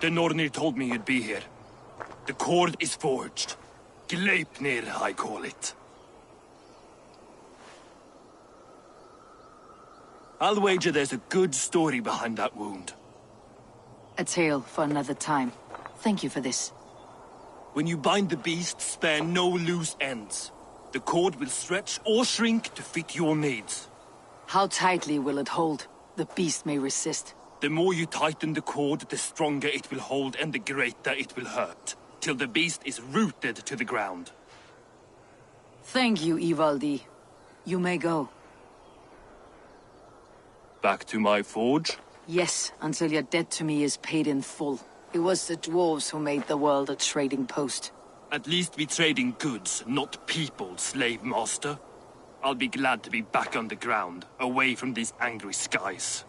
The Nornir told me you'd be here. The cord is forged. Gleipnir, I call it. I'll wager there's a good story behind that wound. A tale for another time. Thank you for this. When you bind the beast, spare no loose ends. The cord will stretch or shrink to fit your needs. How tightly will it hold? The beast may resist. The more you tighten the cord, the stronger it will hold and the greater it will hurt, till the beast is rooted to the ground. Thank you, Ivaldi. You may go. Back to my forge? Yes, until your debt to me is paid in full. It was the dwarves who made the world a trading post. At least we trading goods, not people, slave master. I'll be glad to be back on the ground, away from these angry skies.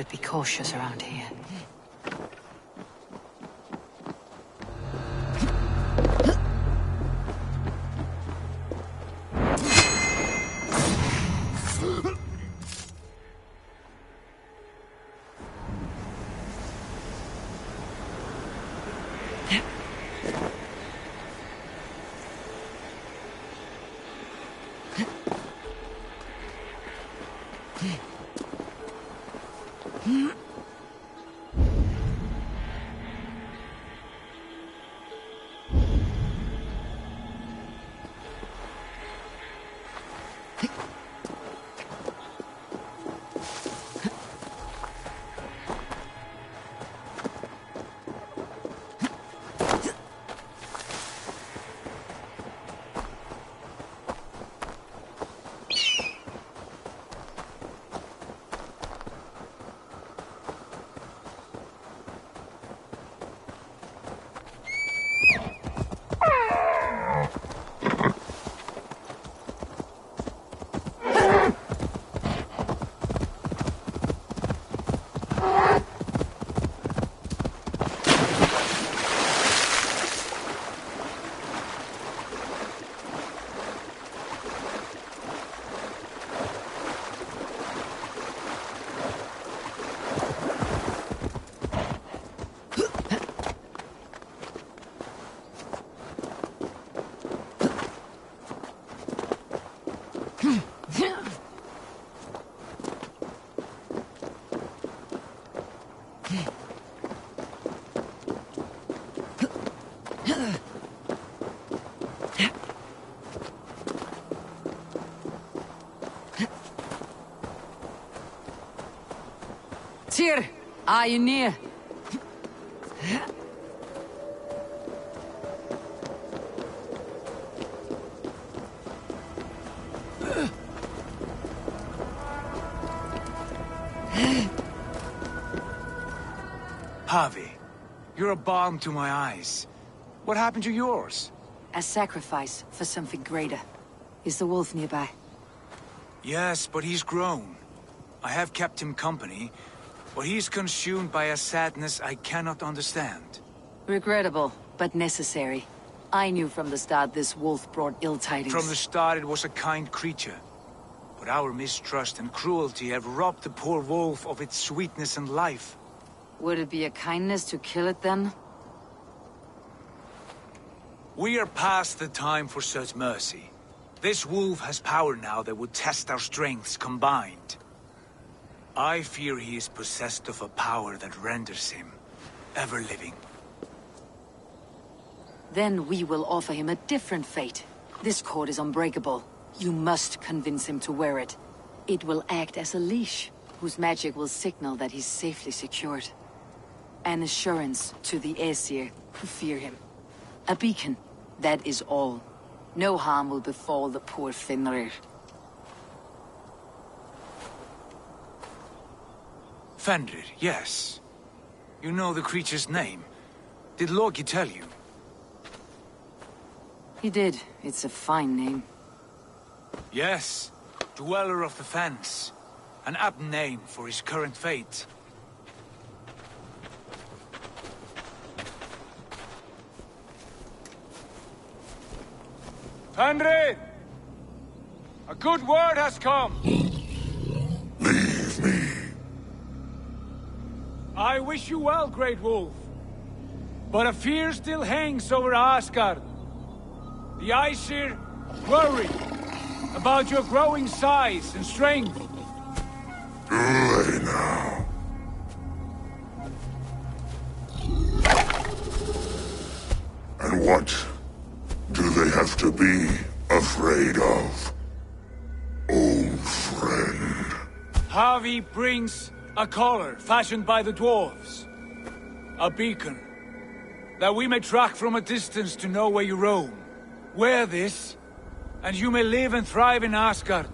should be cautious around here. Tyr, are you near? Harvey, you're a balm to my eyes. What happened to yours? A sacrifice for something greater. Is the wolf nearby? Yes, but he's grown. I have kept him company, but he's consumed by a sadness I cannot understand. Regrettable, but necessary. I knew from the start this wolf brought ill tidings. From the start it was a kind creature. But our mistrust and cruelty have robbed the poor wolf of its sweetness and life. Would it be a kindness to kill it then? We are past the time for such mercy. This wolf has power now that would test our strengths combined. I fear he is possessed of a power that renders him ever-living. Then we will offer him a different fate. This cord is unbreakable. You must convince him to wear it. It will act as a leash, whose magic will signal that he's safely secured. An assurance to the Aesir who fear him. A beacon, that is all. No harm will befall the poor Fenrir. Fenrir, yes. You know the creature's name. Did Loki tell you? He did. It's a fine name. Yes. Dweller of the Fens. An apt name for his current fate. Fenrir! A good word has come! Leave me. I wish you well, Great Wolf. But a fear still hangs over Asgard. The Aesir worry about your growing size and strength. Do they now? And what do they have to be afraid of, old friend? Harvey brings a collar fashioned by the dwarves. A beacon, that we may track from a distance to know where you roam. Wear this, and you may live and thrive in Asgard,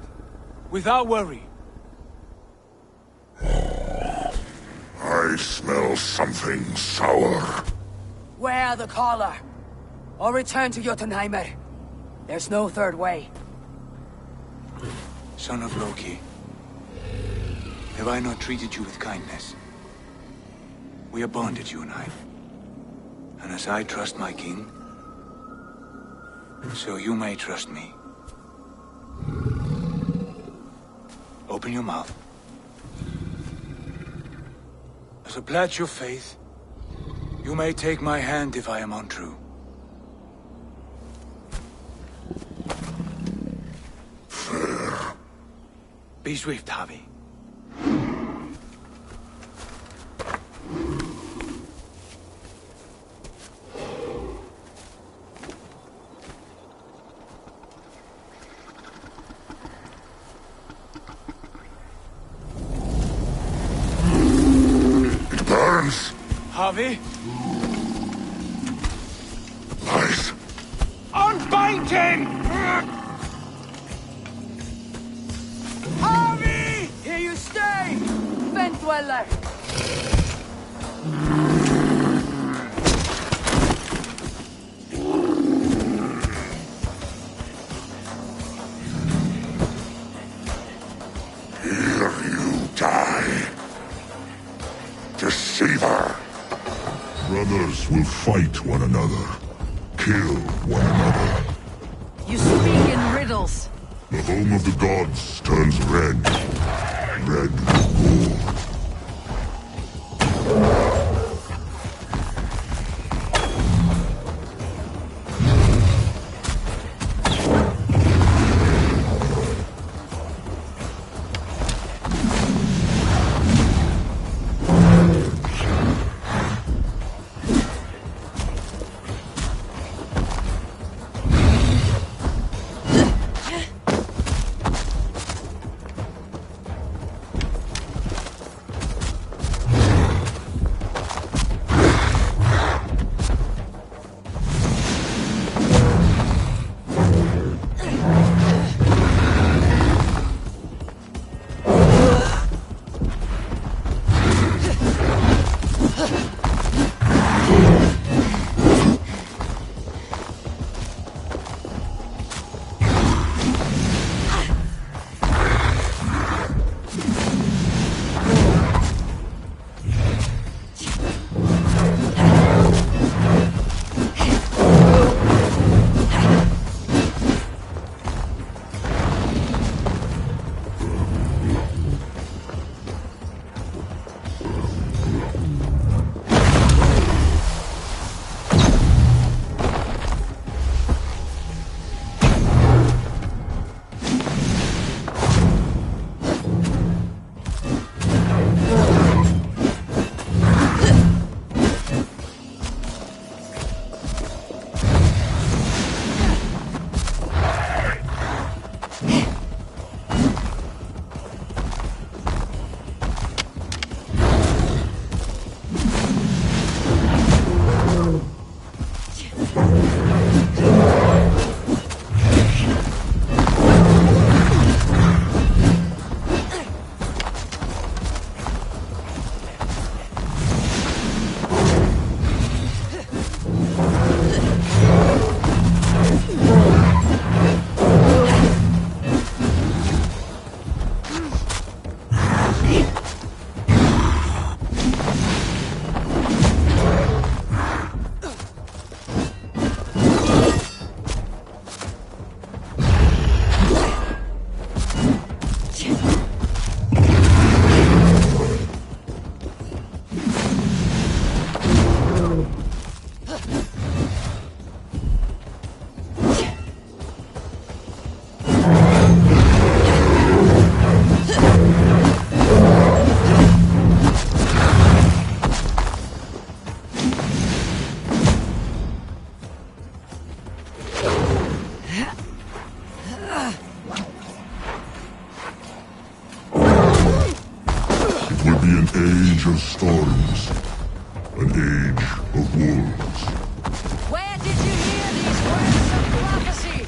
without worry. I smell something sour. Wear the collar, or return to Jotunheimer. There's no third way. Son of Loki. Have I not treated you with kindness? We are bonded, you and I. And as I trust my king, so you may trust me. Open your mouth. As a pledge of faith, you may take my hand if I am untrue. Fair. Be swift, Javi. Javi? Lies. Unbind him! Harvey! Here you stay! Fen Dweller! Here you die. Deceiver! Brothers will fight one another. Kill one another. You speak in riddles. The home of the gods turns red. Red with gore. Will be an age of storms, an age of wolves. Where did you hear these words of prophecy?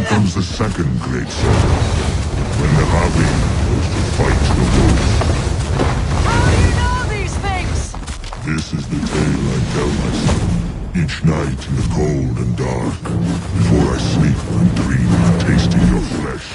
comes the second great sorrow, when the Havi goes to fight the wolves. How do you know these things? This is the tale I tell myself, each night in the cold and dark, before I sleep and dream of tasting your flesh.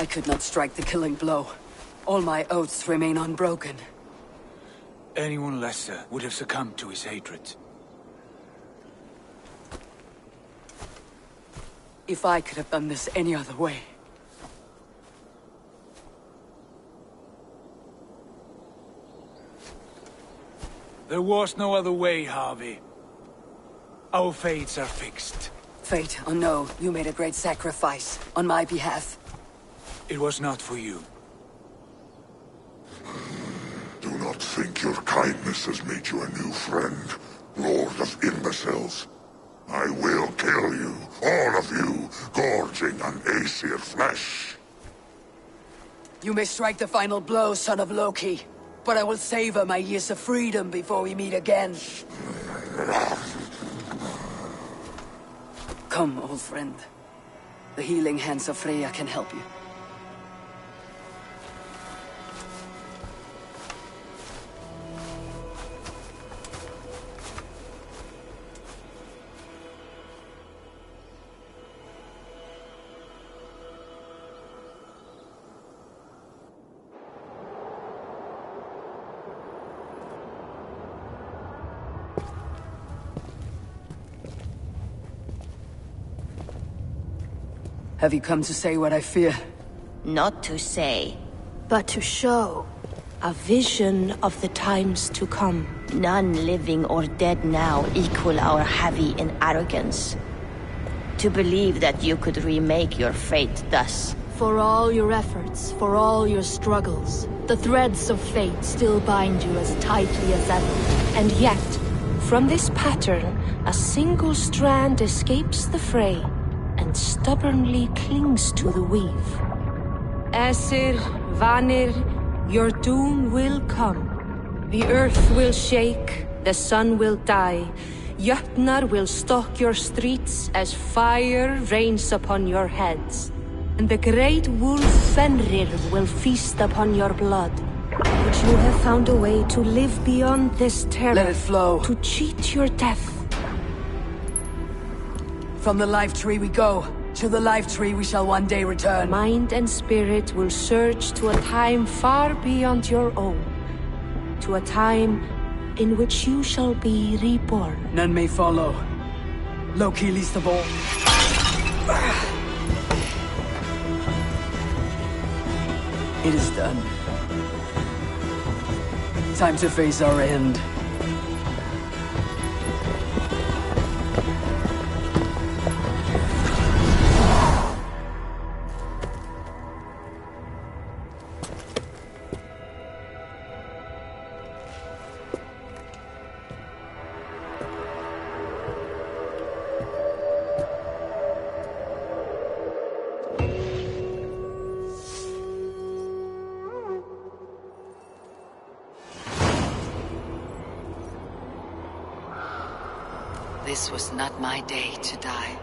I could not strike the killing blow. All my oaths remain unbroken. Anyone lesser would have succumbed to his hatred. If I could have done this any other way. There was no other way, Harvey. Our fates are fixed. Fate, oh no, you made a great sacrifice on my behalf. It was not for you. Do not think your kindness has made you a new friend, Lord of Imbeciles. I will kill you, all of you, gorging on Aesir flesh. You may strike the final blow, son of Loki, but I will savor my years of freedom before we meet again. Come, old friend. The healing hands of Freya can help you. Have you come to say what I fear? Not to say. But to show a vision of the times to come. None living or dead now equal our heavy in arrogance. To believe that you could remake your fate thus. For all your efforts, for all your struggles, the threads of fate still bind you as tightly as ever. And yet, from this pattern, a single strand escapes the fray and stubbornly clings to the weave. Aesir, Vanir, your doom will come. The earth will shake, the sun will die, Jötnar will stalk your streets as fire rains upon your heads. And the great wolf Fenrir will feast upon your blood. But you have found a way to live beyond this terror. Let it flow. To cheat your death. From the life tree we go. To the life tree we shall one day return. Mind and spirit will surge to a time far beyond your own. To a time in which you shall be reborn. None may follow. Loki least of all. It is done. Time to face our end. This was not my day to die.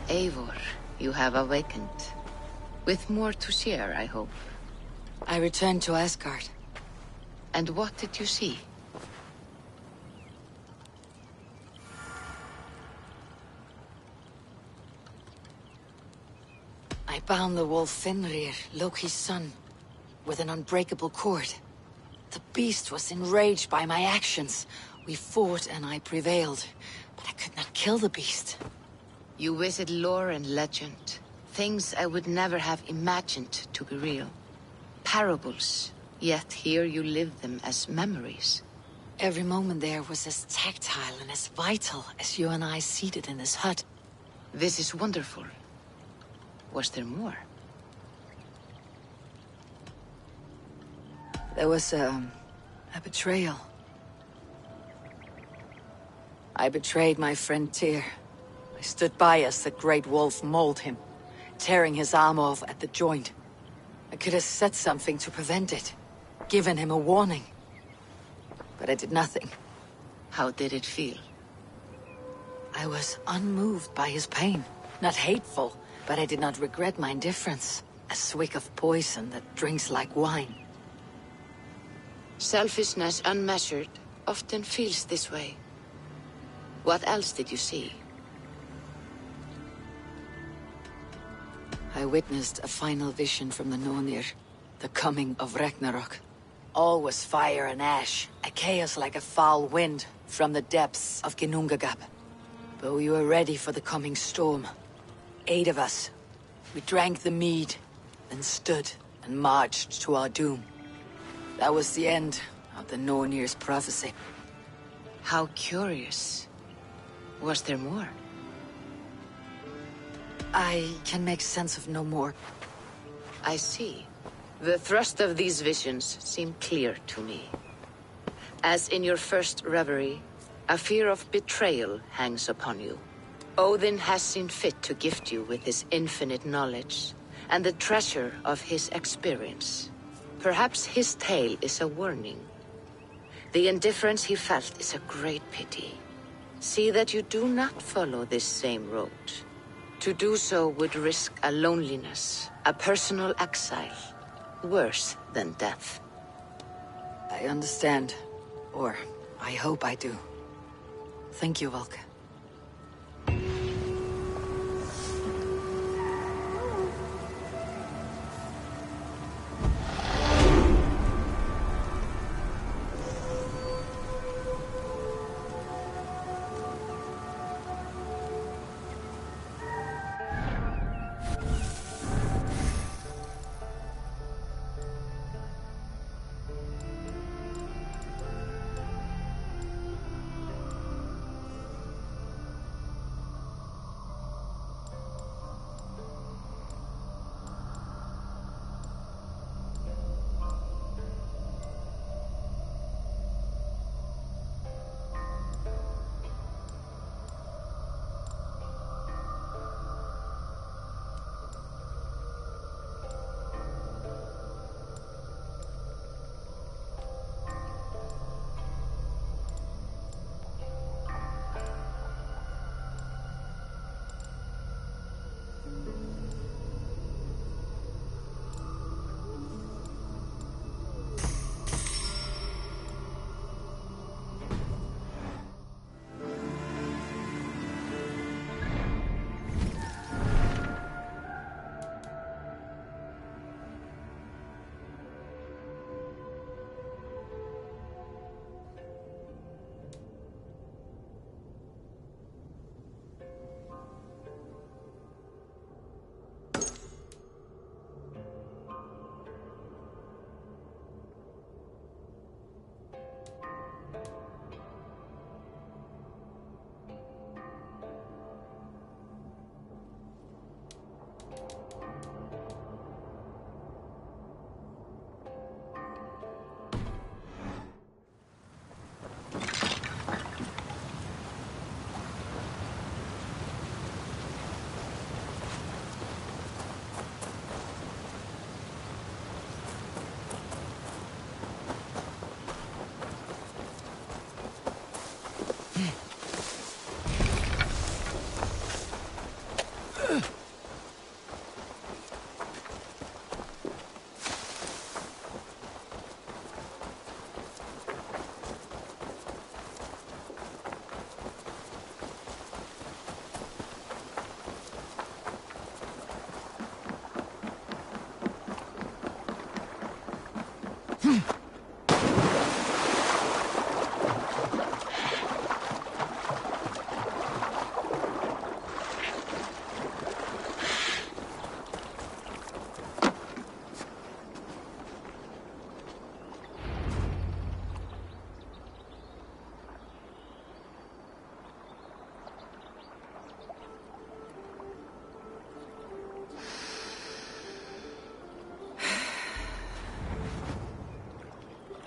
Eivor, you have awakened. With more to share, I hope. I returned to Asgard. And what did you see? I bound the wolf Fenrir, Loki's son, with an unbreakable cord. The beast was enraged by my actions. We fought and I prevailed, but I could not kill the beast. You visit lore and legend. Things I would never have imagined to be real. Parables, yet here you live them as memories. Every moment there was as tactile and as vital as you and I seated in this hut. This is wonderful. Was there more? There was a betrayal. I betrayed my friend Tyr. I stood by as the great wolf mauled him, tearing his arm off at the joint. I could have said something to prevent it, given him a warning. But I did nothing. How did it feel? I was unmoved by his pain, not hateful, but I did not regret my indifference. A swig of poison that drinks like wine. Selfishness unmeasured often feels this way. What else did you see? I witnessed a final vision from the Nornir, the coming of Ragnarok. All was fire and ash, a chaos like a foul wind from the depths of Ginnungagap. But we were ready for the coming storm. 8 of us. We drank the mead, then stood and marched to our doom. That was the end of the Nornir's prophecy. How curious. Was there more? I can make sense of no more. I see. The thrust of these visions seem clear to me. As in your first reverie, a fear of betrayal hangs upon you. Odin has seen fit to gift you with his infinite knowledge, and the treasure of his experience. Perhaps his tale is a warning. The indifference he felt is a great pity. See that you do not follow this same road. To do so would risk a loneliness, a personal exile, worse than death. I understand. Or, I hope I do. Thank you, Valka.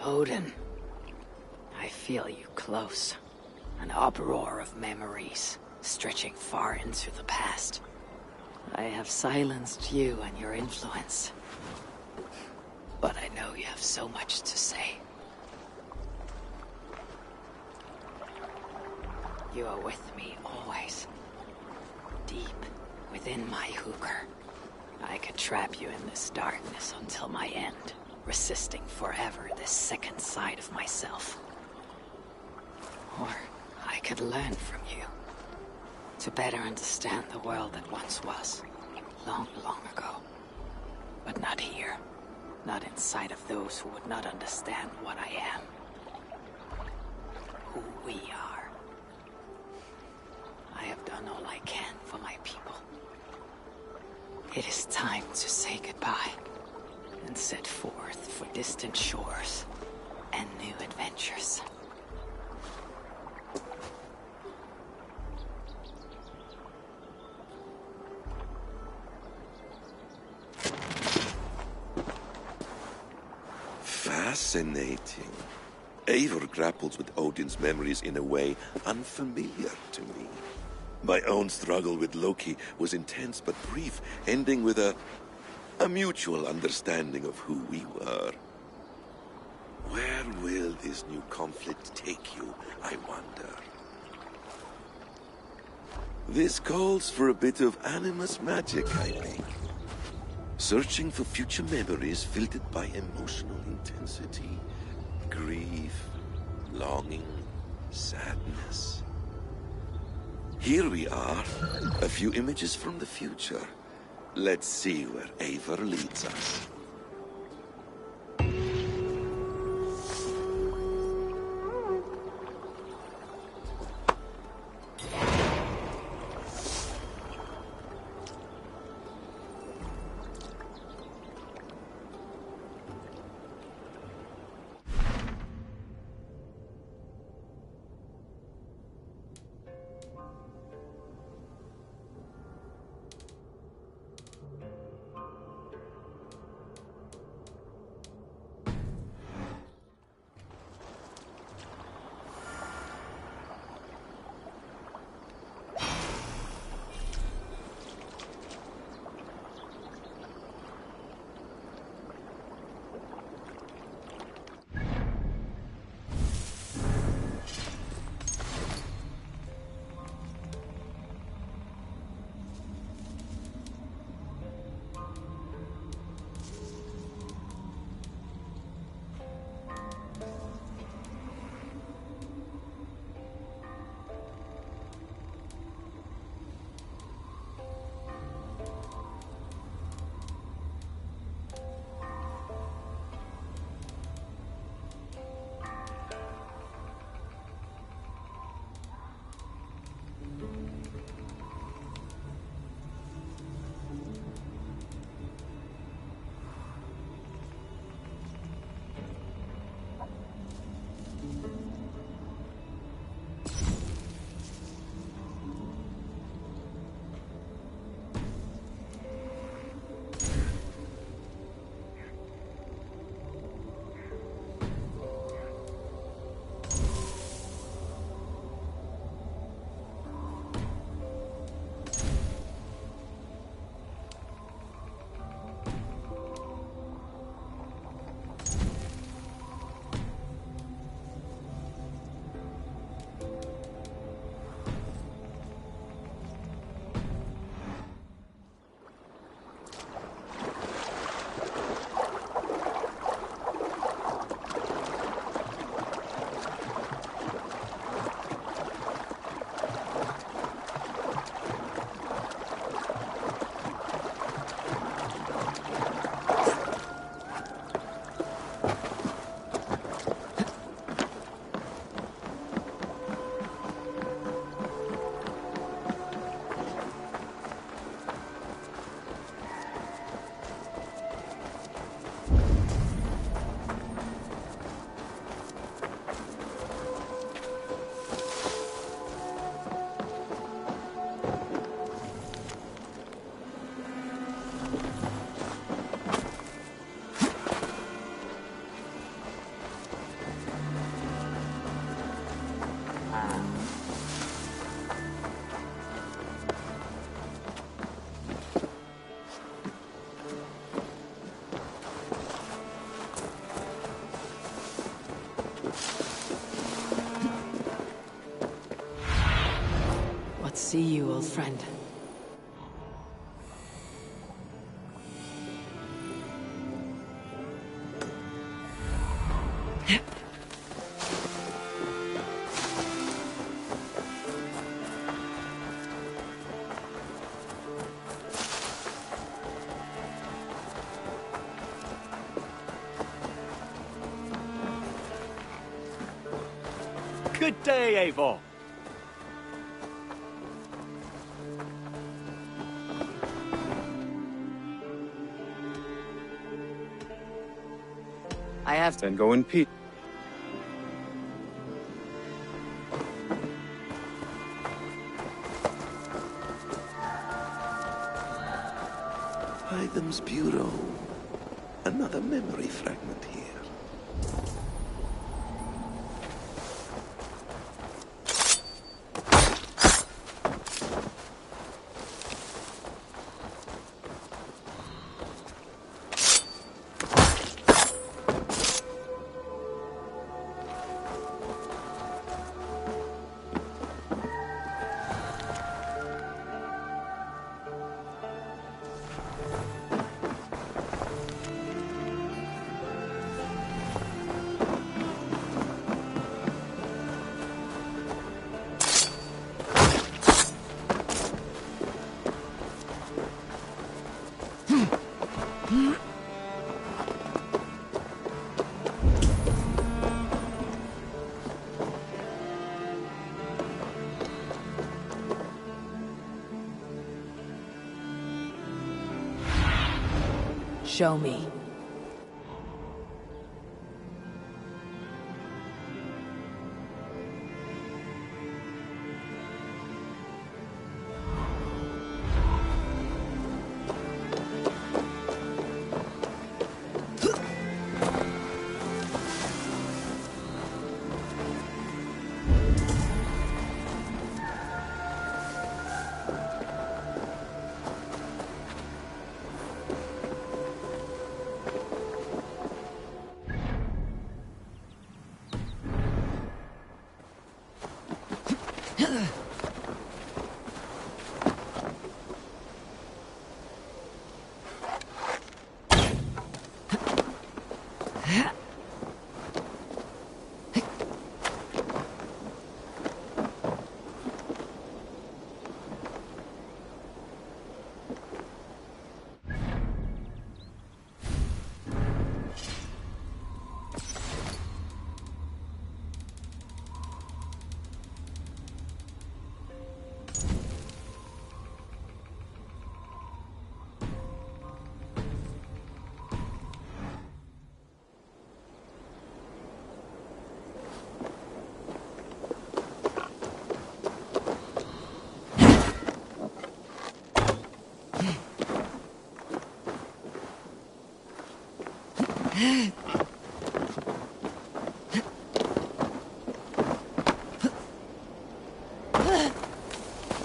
Odin, I feel you close. An uproar of memories, stretching far into the past. I have silenced you and your influence. But I know you have so much to say. You are with me always. Deep within my hooker. I could trap you in this darkness until my end, resisting forever this second side of myself. Or I could learn from you, to better understand the world that once was, long, long ago. But not here, not inside of those who would not understand what I am. Who we are. I have done all I can for my people. It is time to say goodbye, and set forth for distant shores and new adventures. Fascinating. Eivor grapples with Odin's memories in a way unfamiliar to me. My own struggle with Loki was intense but brief, ending with a mutual understanding of who we were. Where will this new conflict take you, I wonder? This calls for a bit of animus magic, I think. Searching for future memories filtered by emotional intensity, grief, longing, sadness. Here we are, a few images from the future. Let's see where Eivor leads us. see you, old friend. Good day, Eivor. I have Then go in peace. Hytham's Bureau. Another memory fragment here. Show me.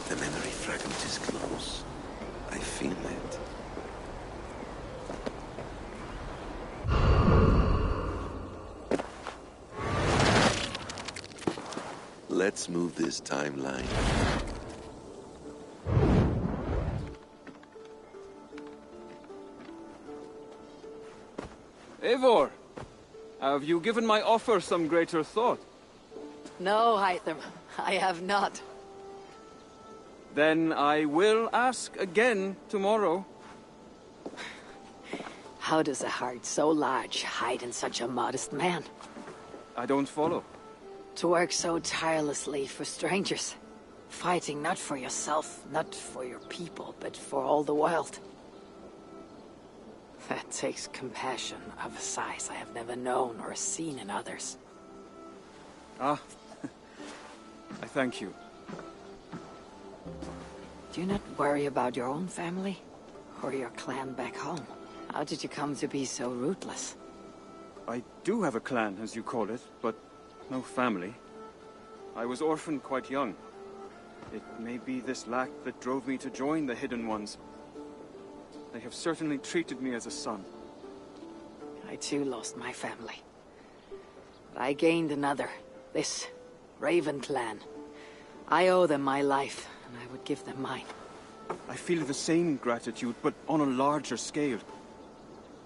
The memory fragment is close. I feel it. Let's move this timeline. Eivor, have you given my offer some greater thought? No, Hytham, I have not. Then I will ask again tomorrow. How does a heart so large hide in such a modest man? I don't follow. To work so tirelessly for strangers. Fighting not for yourself, not for your people, but for all the world. That takes compassion of a size I have never known or seen in others. Ah, I thank you. Do you not worry about your own family? Or your clan back home? How did you come to be so rootless? I do have a clan, as you call it, but no family. I was orphaned quite young. It may be this lack that drove me to join the Hidden Ones. They have certainly treated me as a son. I too lost my family. But I gained another. This Raven clan. I owe them my life, and I would give them mine. I feel the same gratitude, but on a larger scale.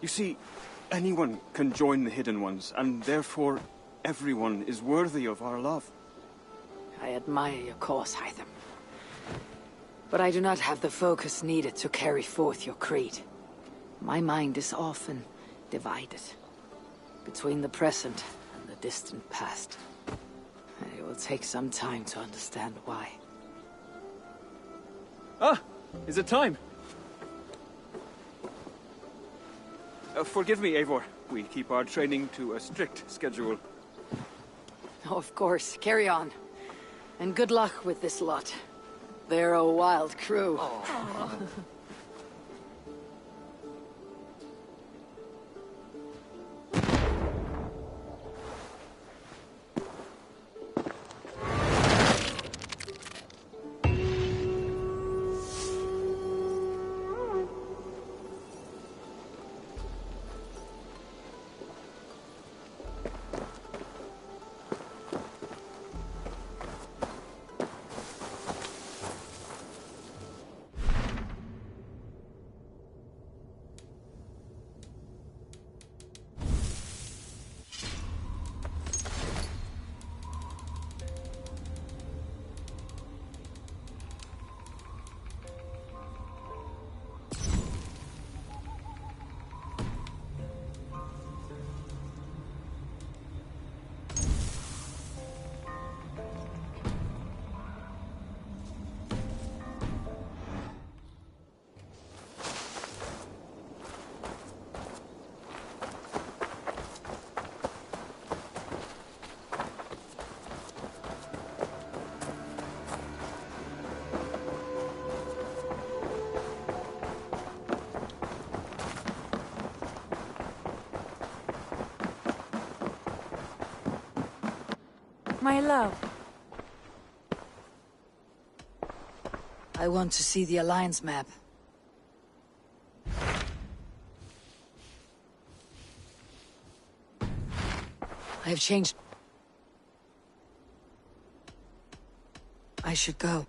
You see, anyone can join the Hidden Ones, and therefore everyone is worthy of our love. I admire your cause, Hytham. But I do not have the focus needed to carry forth your creed. My mind is often divided between the present and the distant past. It will take some time to understand why. Ah! Is it time? Forgive me, Eivor. We keep our training to a strict schedule. Oh, of course. Carry on. And good luck with this lot. They're a wild crew. My love. I want to see the Alliance map. I have changed. I should go.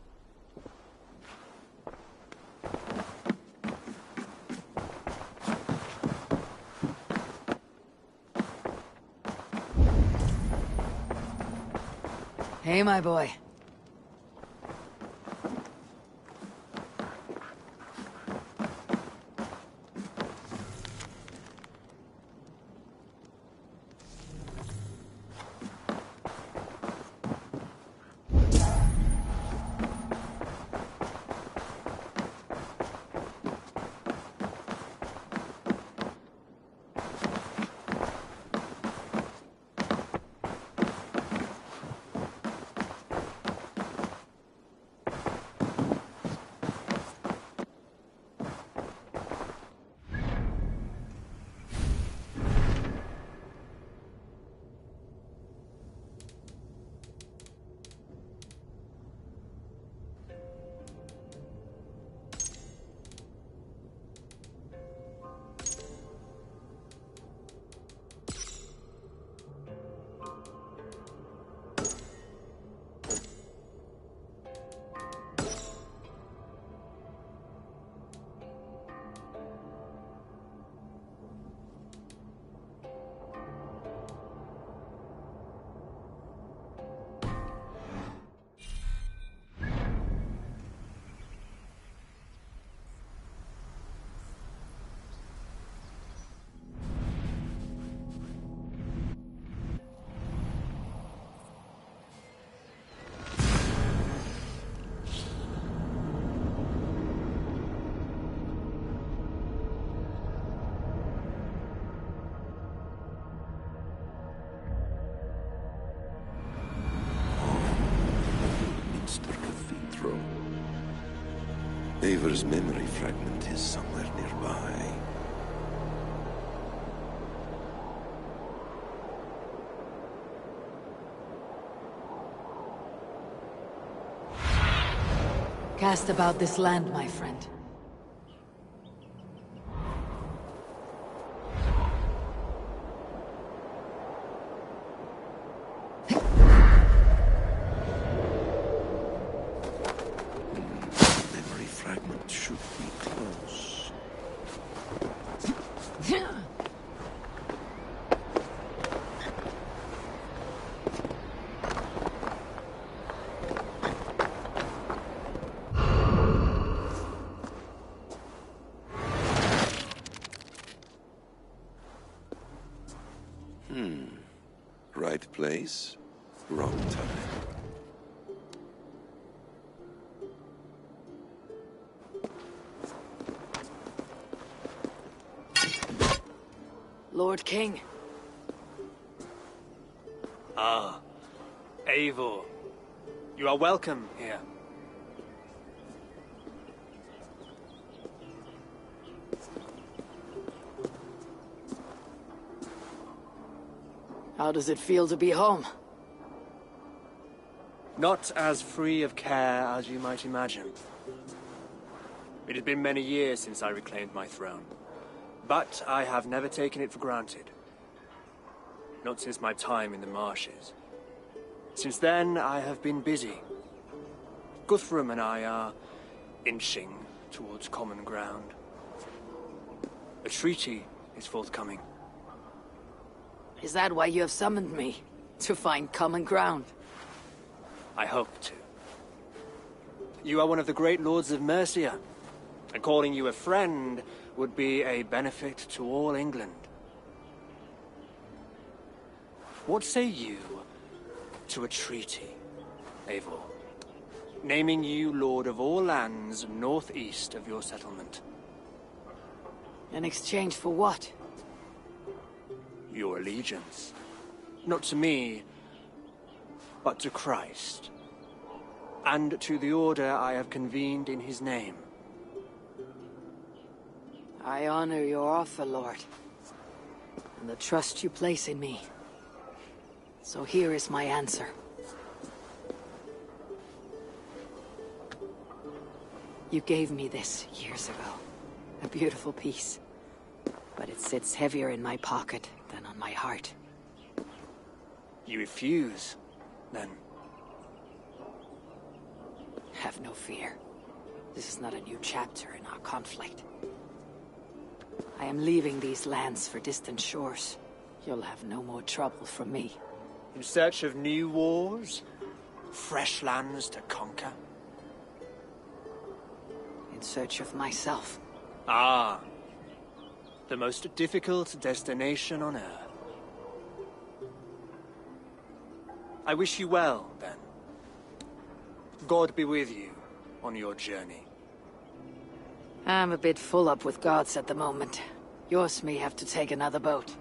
Hey, my boy. Eivor's memory fragment is somewhere nearby. Cast about this land, my friend. Right place, wrong time. Lord King. Ah, Eivor. You are welcome here. How does it feel to be home? Not as free of care as you might imagine. It has been many years since I reclaimed my throne, but I have never taken it for granted. Not since my time in the marshes. Since then, I have been busy. Guthrum and I are inching towards common ground. A treaty is forthcoming. Is that why you have summoned me? To find common ground? I hope to. You are one of the great lords of Mercia, and calling you a friend would be a benefit to all England. What say you to a treaty, Eivor? Naming you lord of all lands northeast of your settlement. In exchange for what? Your allegiance. Not to me, but to Christ. And to the order I have convened in his name. I honor your offer, Lord, and the trust you place in me. So here is my answer. You gave me this years ago. A beautiful piece. But it sits heavier in my pocket than on my heart. You refuse, then? Have no fear. This is not a new chapter in our conflict. I am leaving these lands for distant shores. You'll have no more trouble from me. In search of new wars? Fresh lands to conquer? In search of myself. Ah. The most difficult destination on Earth. I wish you well, then. God be with you on your journey. I'm a bit full up with gods at the moment. Yours may have to take another boat.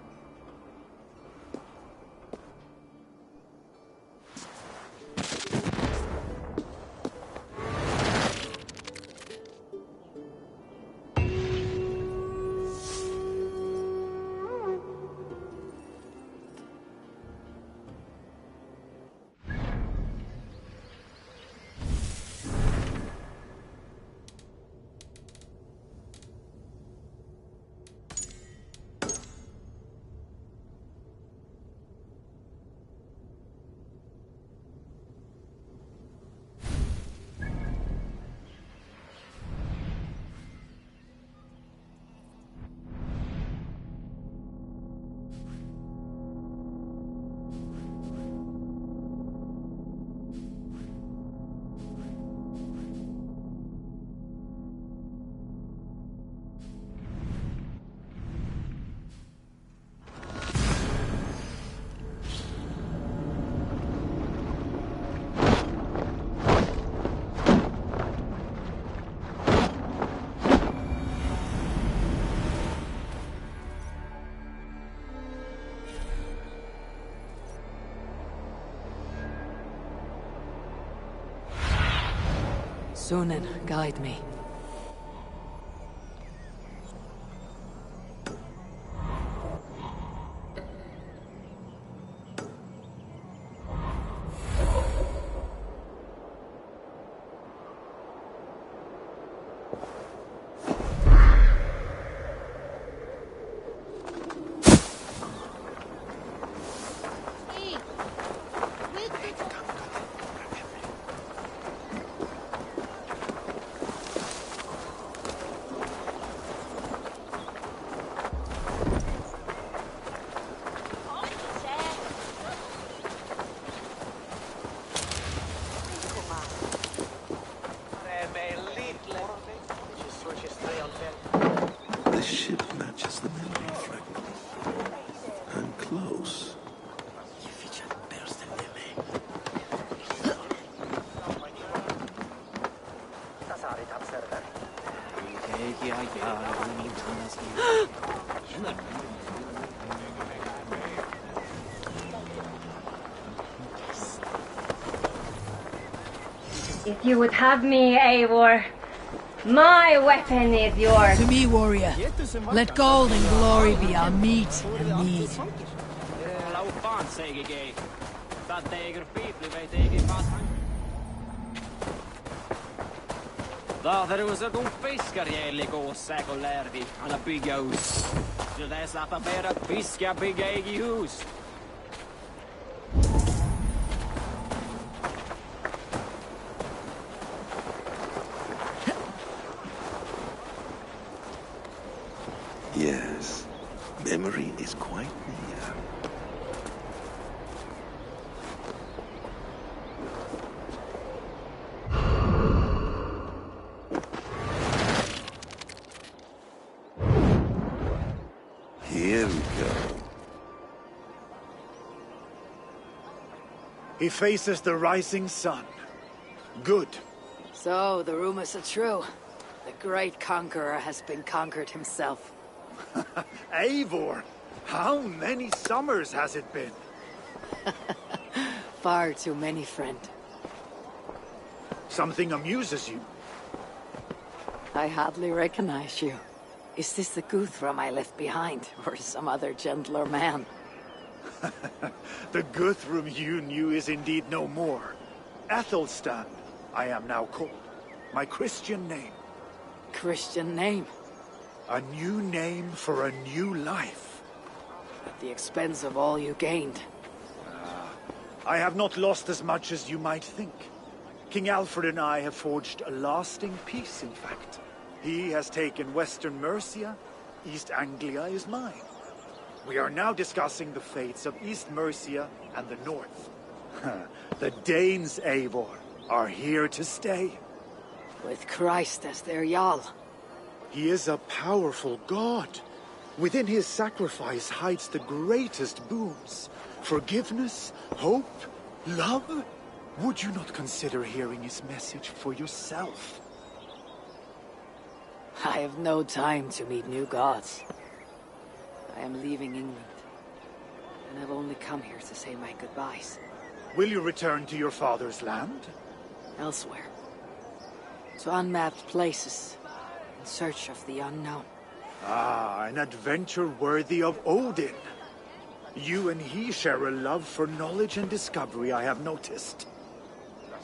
Sunan, guide me. close. If you would have me, Eivor, my weapon is yours. To me, warrior. Let gold and glory be our meat and mead. Där var så god fiskar jävligt och säkert lärvi alla bygga hus. Så det är så att bara fiska bygga eget hus. Yes, memory is quite near. Here we go. He faces the rising sun. Good. So, the rumors are true. The great conqueror has been conquered himself. Eivor, how many summers has it been? Far too many, friend. Something amuses you. I hardly recognize you. Is this the Guthrum I left behind, or some other gentler man? The Guthrum you knew is indeed no more. Athelstan, I am now called. My Christian name. Christian name? A new name for a new life. At the expense of all you gained. I have not lost as much as you might think. King Alfred and I have forged a lasting peace, in fact. He has taken Western Mercia. East Anglia is mine. We are now discussing the fates of East Mercia and the North. The Danes, Eivor, are here to stay. With Christ as their Jarl. He is a powerful god. Within his sacrifice hides the greatest boons. Forgiveness, hope, love. Would you not consider hearing his message for yourself? I have no time to meet new gods. I am leaving England, and I've only come here to say my goodbyes. Will you return to your father's land? Elsewhere. To unmapped places, in search of the unknown. Ah, an adventure worthy of Odin. You and he share a love for knowledge and discovery, I have noticed.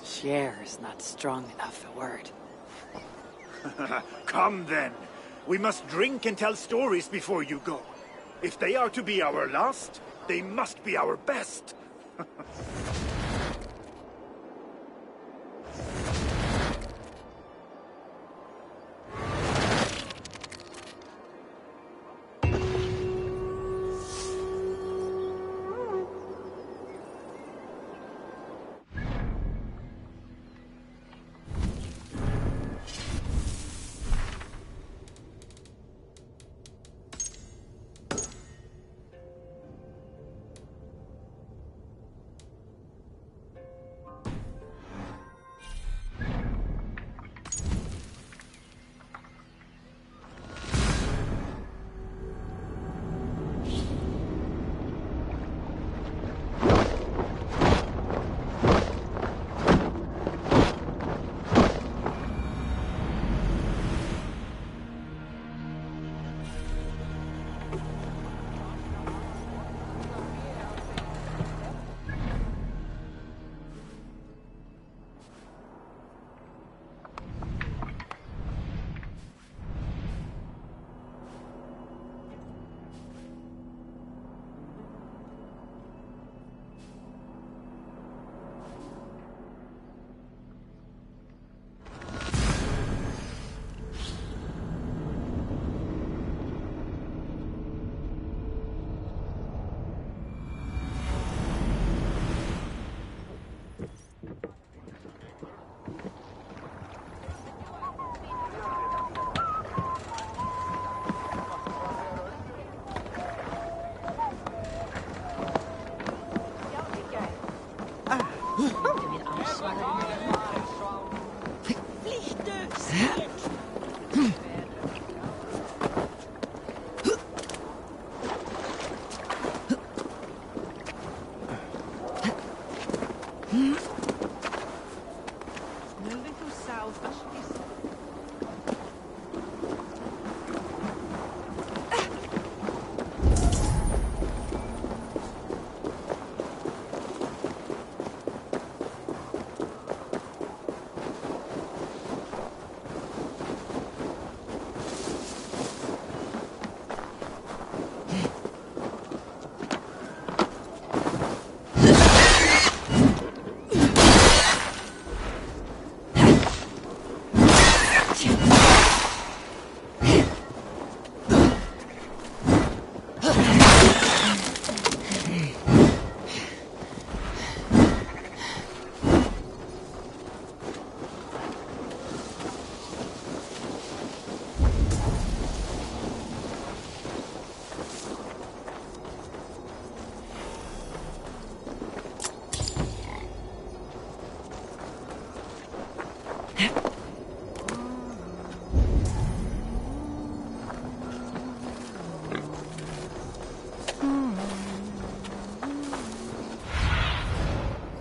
Share is not strong enough a word. Come then. We must drink and tell stories before you go. If they are to be our last, they must be our best.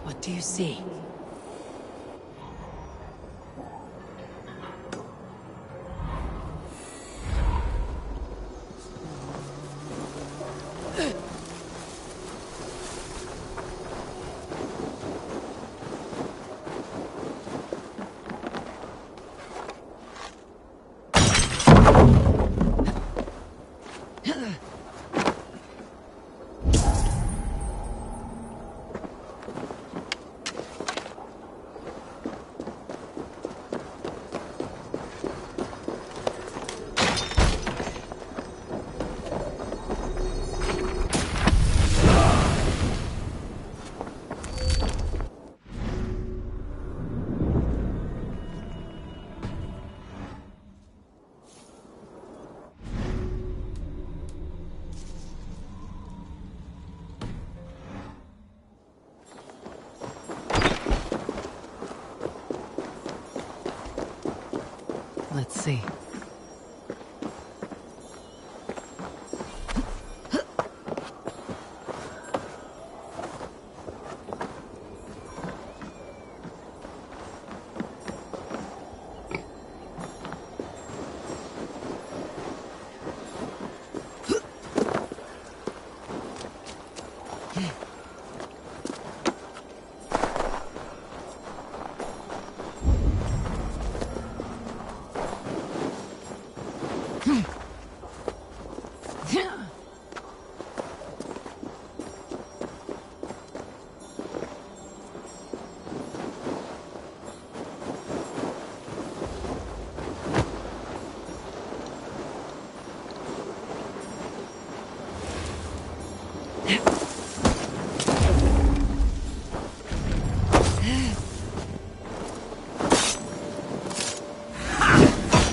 What do you see? Let's see.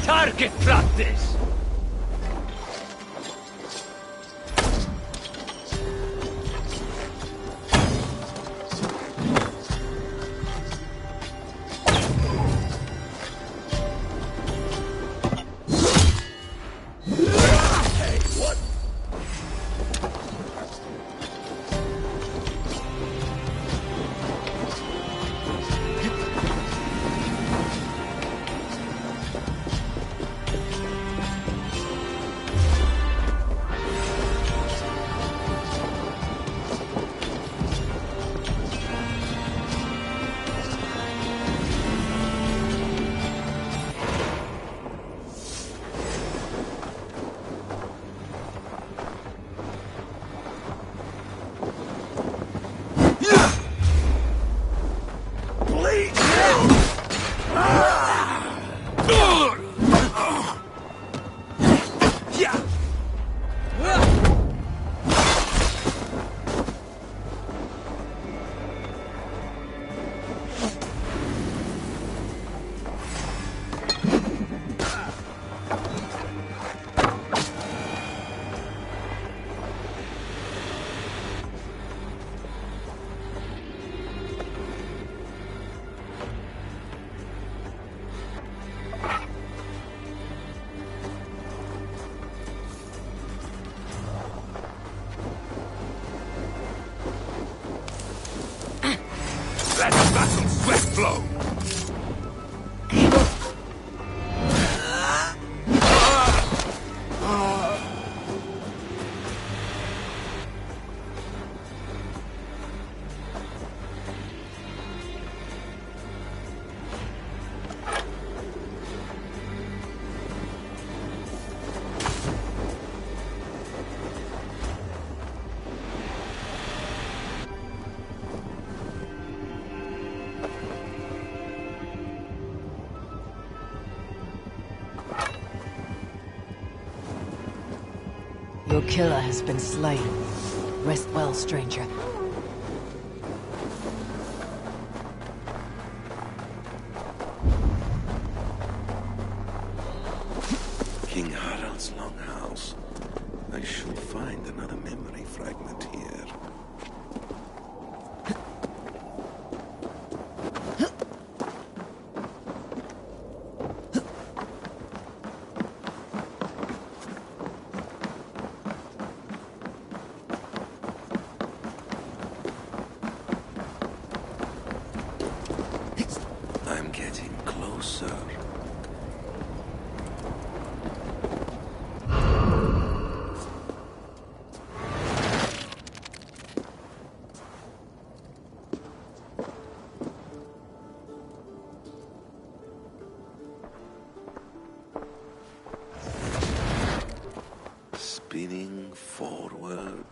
Target practice! Let the battle's swift flow! Your killer has been slain. Rest well, stranger. King Harald's longhouse. I should find another memory fragment here. getting closer. Spinning forward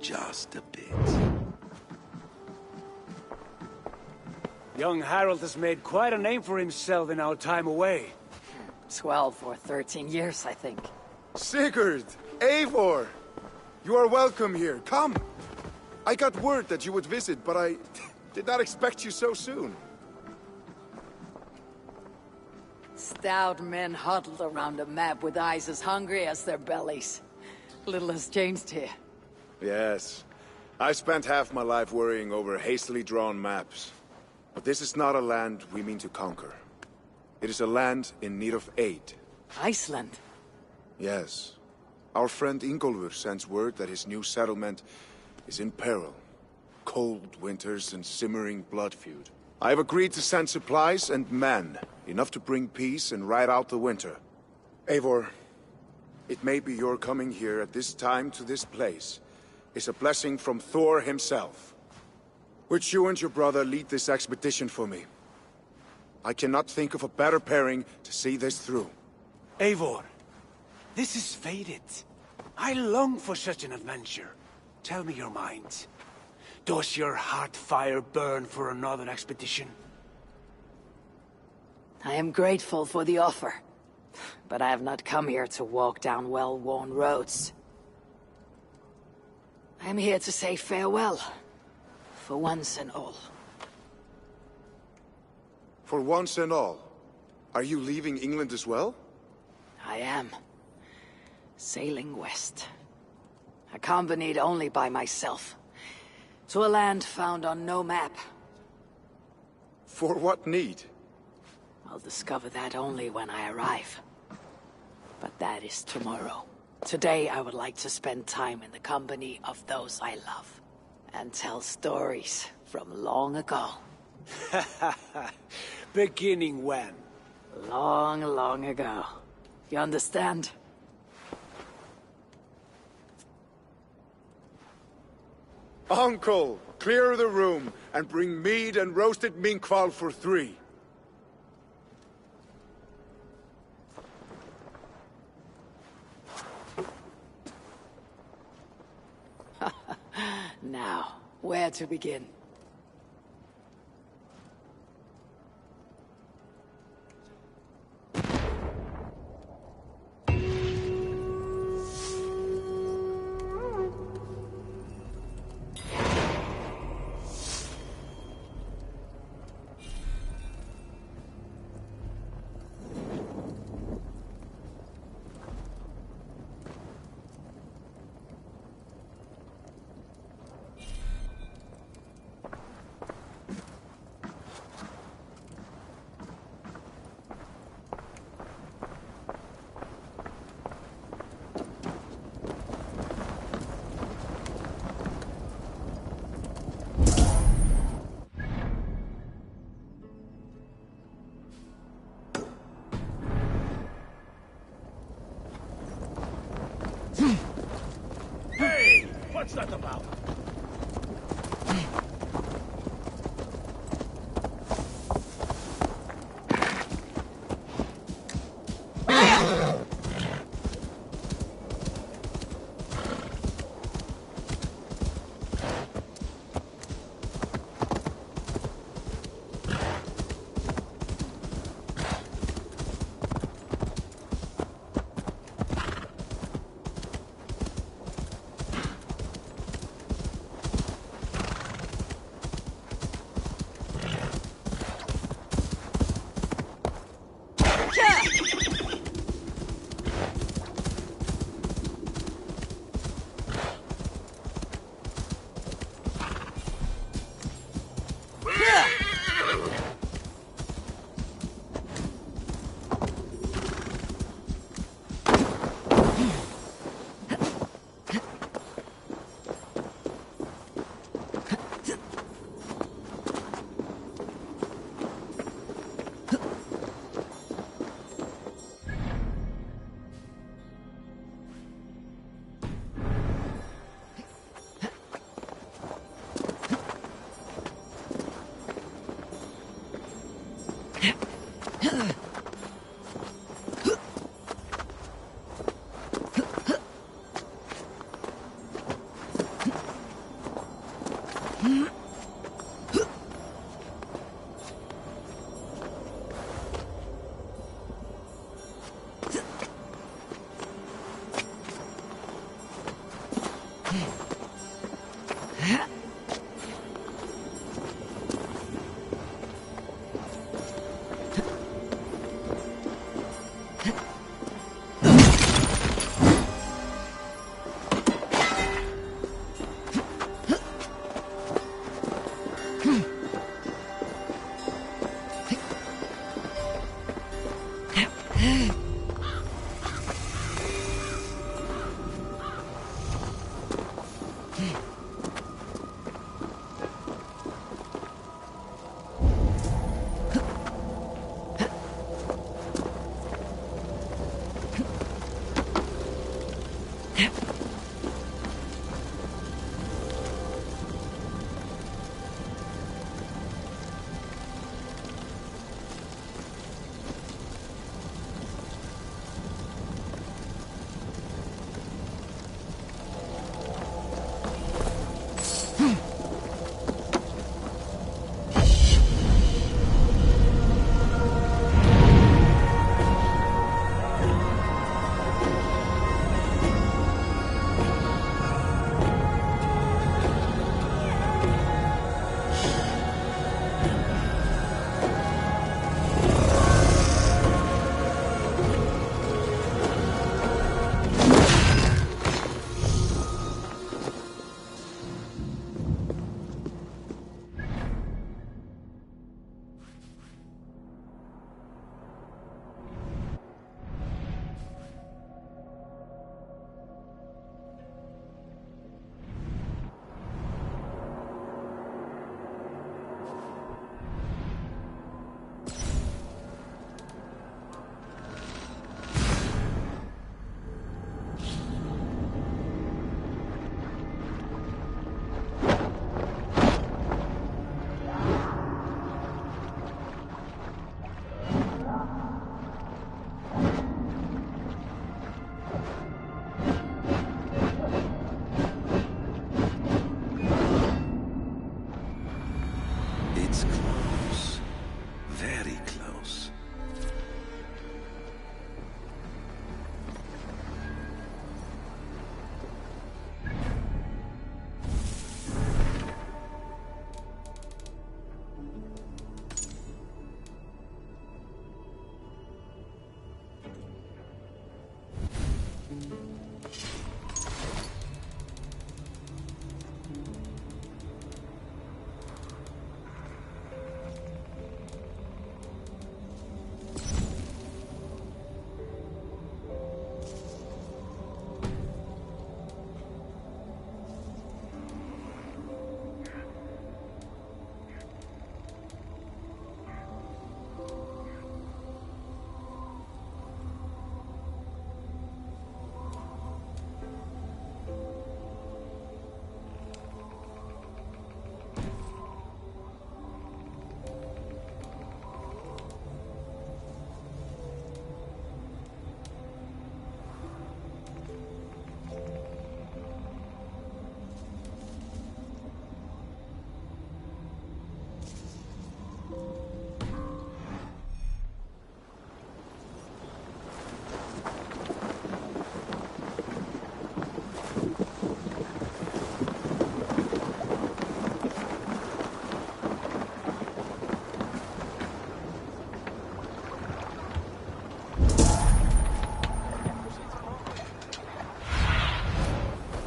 just a bit. Young Harold has made quite a name for himself in our time away. 12 or 13 years, I think. Sigurd! Eivor! You are welcome here. Come! I got word that you would visit, but I did not expect you so soon. Stout men huddled around a map with eyes as hungry as their bellies. Little has changed here. Yes. I spent half my life worrying over hastily drawn maps. But this is not a land we mean to conquer. It is a land in need of aid. Iceland? Yes. Our friend Ingólfur sends word that his new settlement is in peril. Cold winters and simmering blood feud. I have agreed to send supplies and men, enough to bring peace and ride out the winter. Eivor, it may be your coming here at this time to this place is a blessing from Thor himself. Would you and your brother lead this expedition for me? I cannot think of a better pairing to see this through. Eivor, this is fated. I long for such an adventure. Tell me your mind. Does your heart fire burn for another expedition? I am grateful for the offer, but I have not come here to walk down well-worn roads. I am here to say farewell, for once and all. For once and all? Are you leaving England as well? I am. Sailing west. Accompanied only by myself. To a land found on no map. For what need? I'll discover that only when I arrive. But that is tomorrow. Today I would like to spend time in the company of those I love. And tell stories from long ago. Beginning when? Long, long ago. You understand? Uncle, clear the room and bring mead and roasted minkval for 3. Now, where to begin?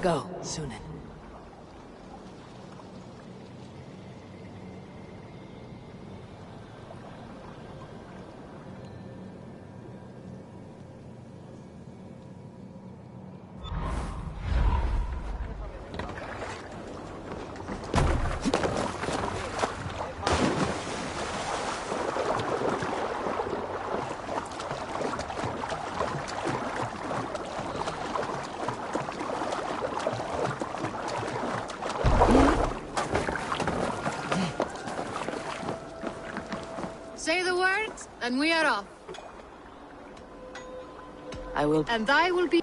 Go, Sunan. Say the words, and we are off. I will... And I will be...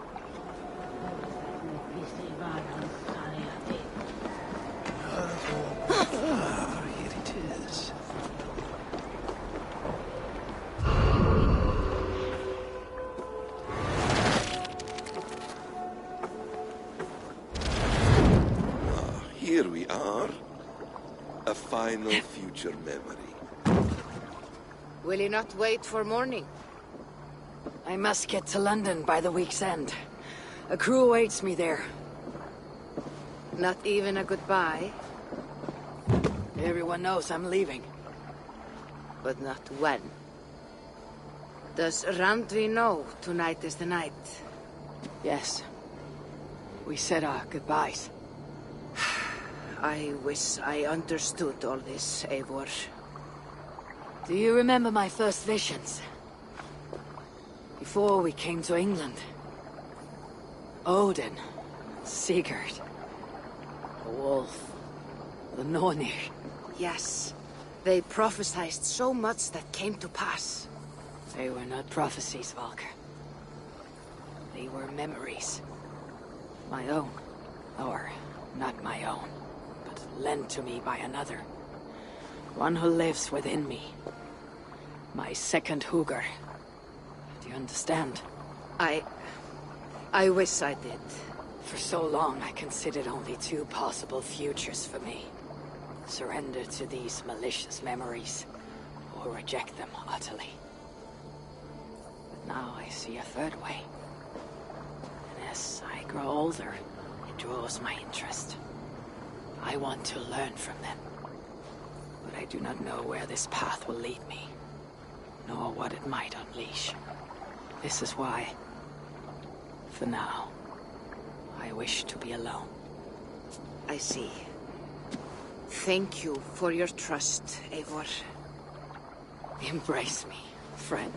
we are. A final future memory. Will you not wait for morning? I must get to London by the week's end. A crew awaits me there. Not even a goodbye? Everyone knows I'm leaving. But not when. Does Randvi know tonight is the night? Yes. We said our goodbyes. I wish I understood all this, Eivor. Do you remember my first visions? Before we came to England. Odin, Sigurd, the wolf, the Nornir. Yes. They prophesied so much that came to pass. They were not prophecies, Valker. They were memories. My own. Or, not my own, but lent to me by another. One who lives within me. My second Hugr. Do you understand? I wish I did. For so long, I considered only two possible futures for me. Surrender to these malicious memories, or reject them utterly. But now I see a third way. And as I grow older, it draws my interest. I want to learn from them. But I do not know where this path will lead me, nor what it might unleash. This is why, for now, I wish to be alone. I see. Thank you for your trust, Eivor. Embrace me, friend.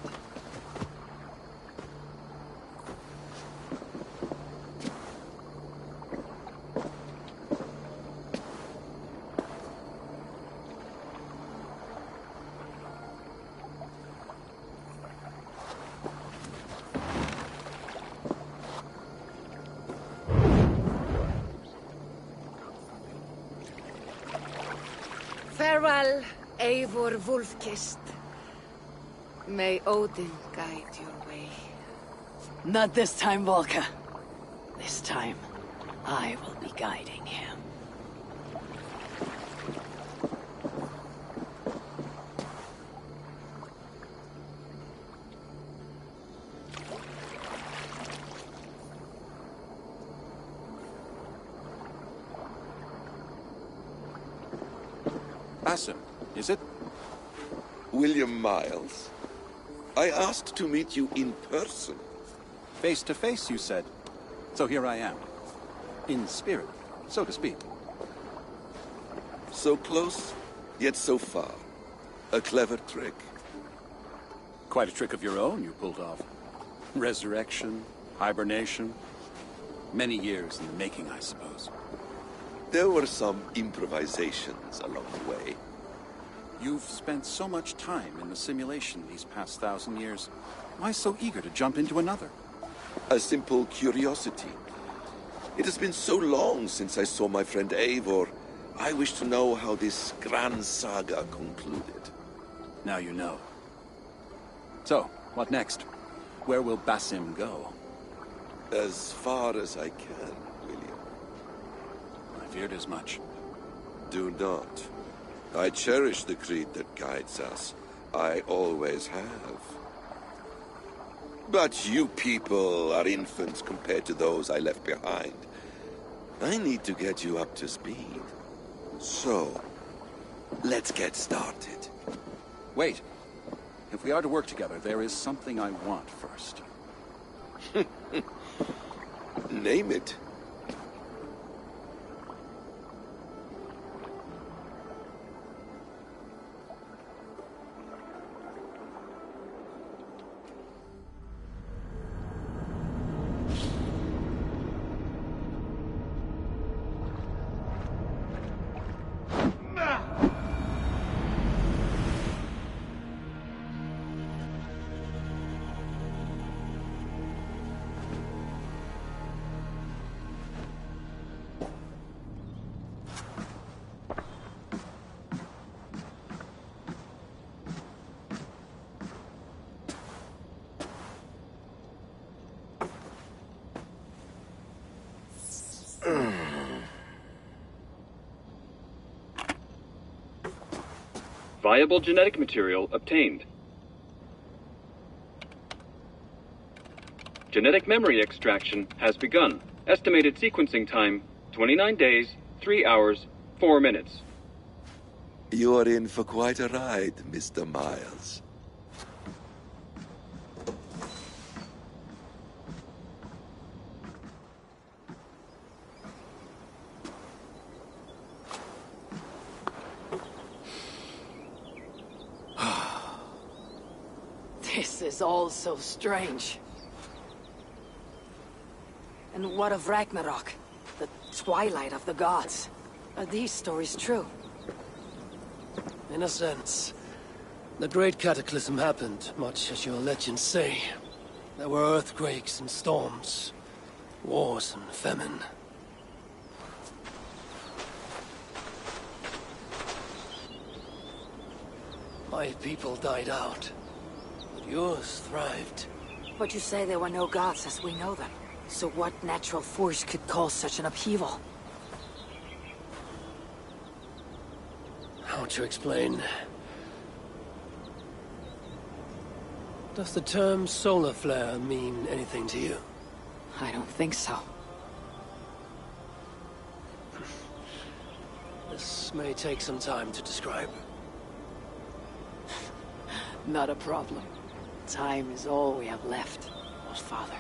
Farewell, Eivor Wolf-Kissed. May Odin guide your way. Not this time, Volka. This time, I will be guiding him. Basim, is it? William Miles. I asked to meet you in person. Face to face, you said. So here I am. In spirit, so to speak. So close, yet so far. A clever trick. Quite a trick of your own you pulled off. Resurrection, hibernation. Many years in the making, I suppose. There were some improvisations along the way. You've spent so much time in the simulation these past 1,000 years. Why so eager to jump into another? A simple curiosity. It has been so long since I saw my friend Eivor. I wish to know how this grand saga concluded. Now you know. So, what next? Where will Basim go? As far as I can, William. I feared as much. Do not. I cherish the creed that guides us. I always have. But you people are infants compared to those I left behind. I need to get you up to speed. So, let's get started. Wait. If we are to work together, there is something I want first. Name it. Viable genetic material obtained. Genetic memory extraction has begun. Estimated sequencing time, 29 days, 3 hours, 4 minutes. You're in for quite a ride, Mr. Miles. This is all so strange. And what of Ragnarok? The twilight of the gods? Are these stories true? In a sense. The Great Cataclysm happened, much as your legends say. There were earthquakes and storms, wars and famine. My people died out, but yours thrived. But you say there were no gods as we know them. So what natural force could cause such an upheaval? How to explain? Does the term solar flare mean anything to you? I don't think so. This may take some time to describe. Not a problem. Time is all we have left, old father.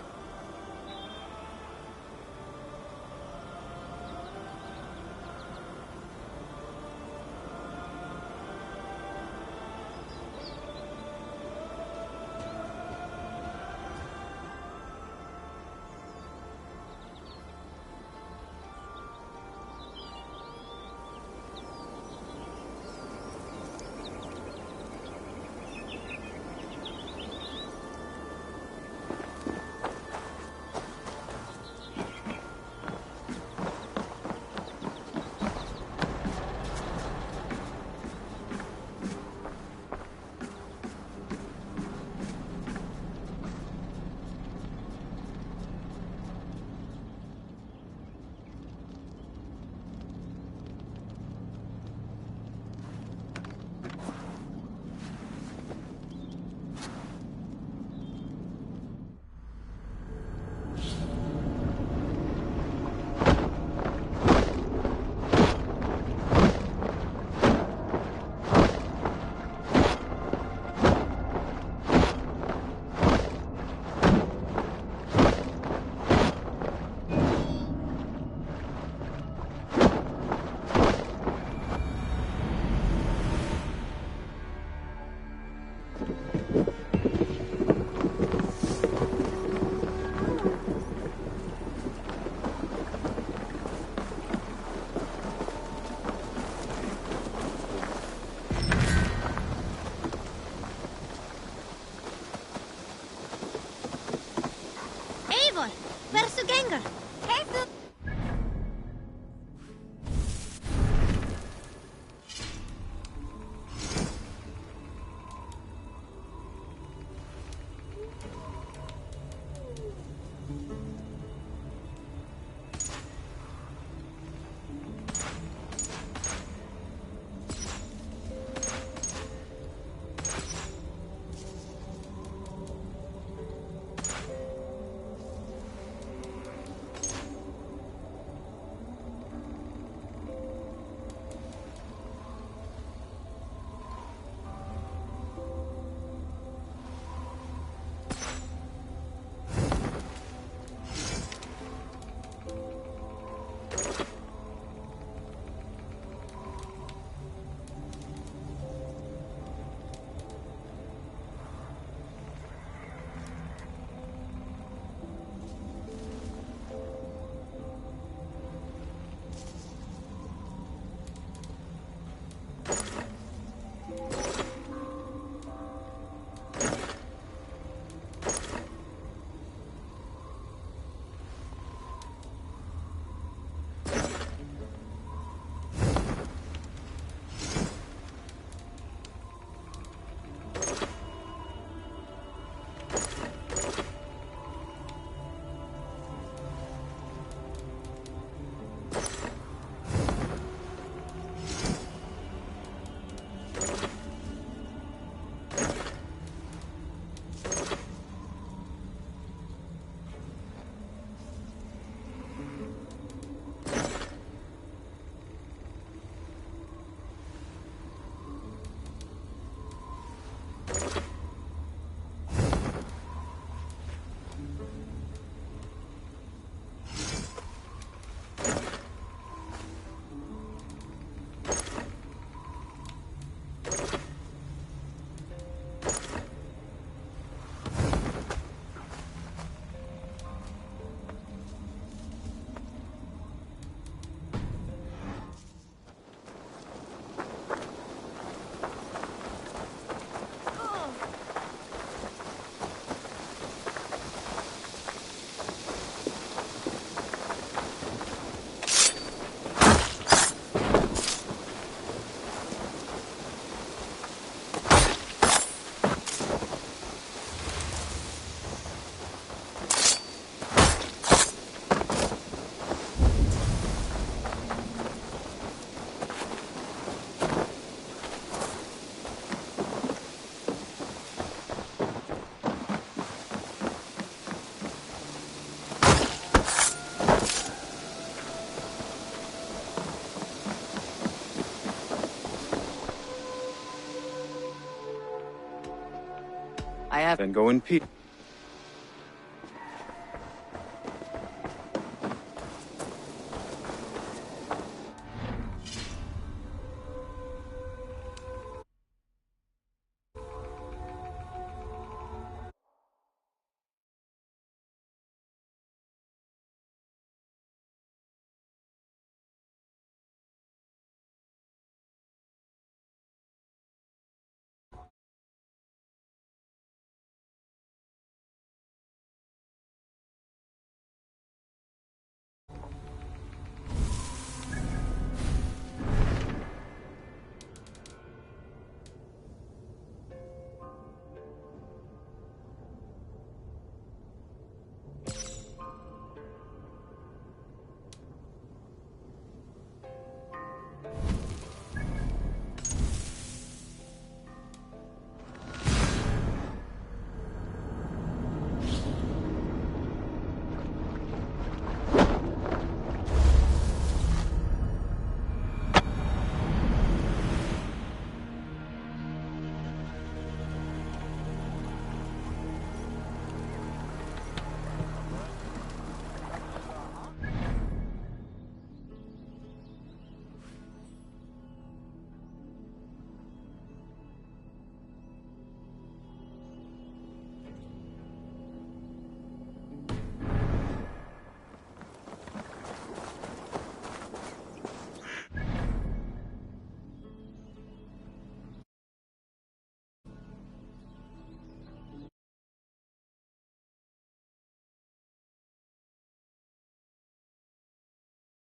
I have... Then go in peace.